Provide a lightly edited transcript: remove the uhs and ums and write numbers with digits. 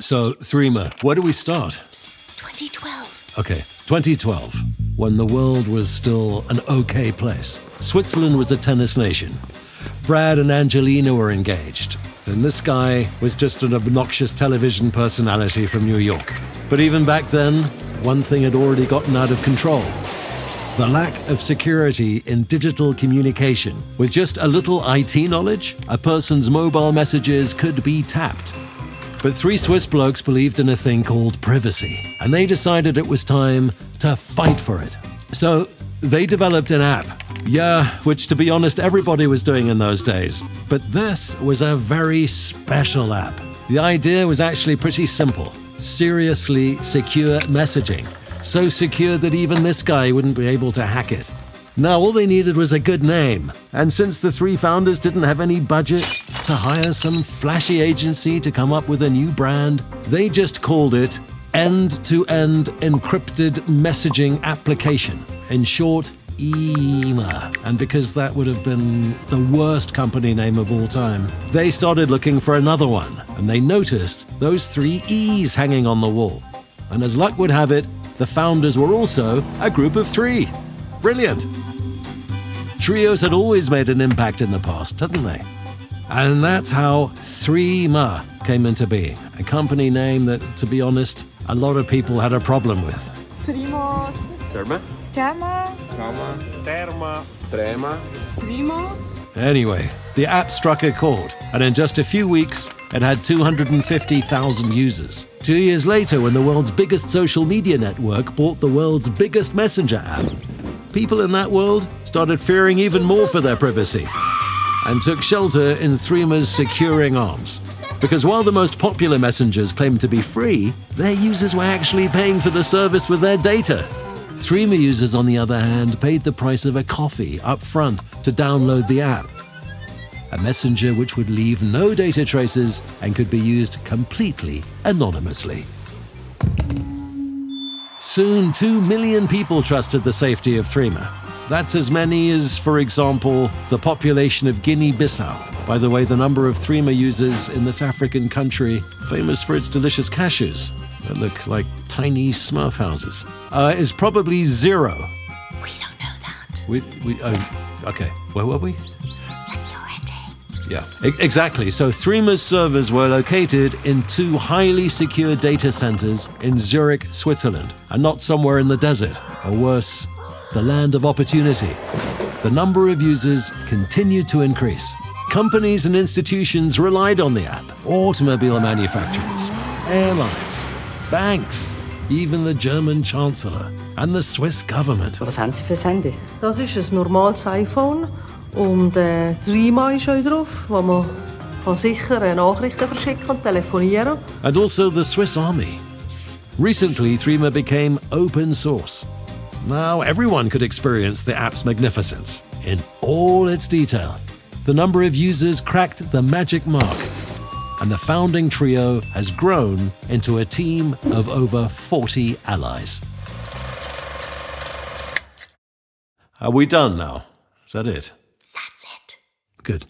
So, Threema, where do we start? 2012. Okay, 2012, when the world was still an okay place. Switzerland was a tennis nation. Brad and Angelina were engaged, and this guy was just an obnoxious television personality from New York. But even back then, one thing had already gotten out of control. The lack of security in digital communication. With just a little IT knowledge, a person's mobile messages could be tapped. But 3 Swiss blokes believed in a thing called privacy, and they decided it was time to fight for it. So they developed an app. Yeah, which to be honest, everybody was doing in those days. But this was a very special app. The idea was actually pretty simple. Seriously secure messaging. So secure that even this guy wouldn't be able to hack it. Now all they needed was a good name. And since the 3 founders didn't have any budget to hire some flashy agency to come up with a new brand, they just called it End-to-End Encrypted Messaging Application. In short, Threema. And because that would have been the worst company name of all time, they started looking for another one, and they noticed those 3 E's hanging on the wall. And as luck would have it, the founders were also a group of 3. Brilliant. Trios had always made an impact in the past, hadn't they? And that's how Threema came into being, a company name that, to be honest, a lot of people had a problem with. Threema. Threema. Threema. Threema. Threema. Threema. Anyway, the app struck a chord, and in just a few weeks, it had 250,000 users. 2 years later, when the world's biggest social media network bought the world's biggest messenger app, people in that world started fearing even more for their privacy and took shelter in Threema's securing arms. Because while the most popular messengers claimed to be free, their users were actually paying for the service with their data. Threema users, on the other hand, paid the price of a coffee up front to download the app. A messenger which would leave no data traces and could be used completely anonymously. Soon, 2 million people trusted the safety of Threema. That's as many as, for example, the population of Guinea-Bissau. By the way, the number of Threema users in this African country, famous for its delicious cashews that look like tiny Smurf houses, is probably 0. We don't know that. Okay, where were we? Security. Yeah, exactly. So Threema's servers were located in 2 highly secure data centers in Zurich, Switzerland, and not somewhere in the desert, or worse, the land of opportunity. The number of users continued to increase. Companies and institutions relied on the app. Automobile manufacturers, airlines, banks, even the German Chancellor and the Swiss government. Was haben Sie für ein Handy? Das ist ein normales iPhone und Threema ist auch drauf, wo man sicher Nachrichten verschicken und telefonieren. And also the Swiss Army. Recently, Threema became open source. Now everyone could experience the app's magnificence in all its detail. The number of users cracked the magic mark, and the founding trio has grown into a team of over 40 allies. Are we done now? Is that it? That's it. Good.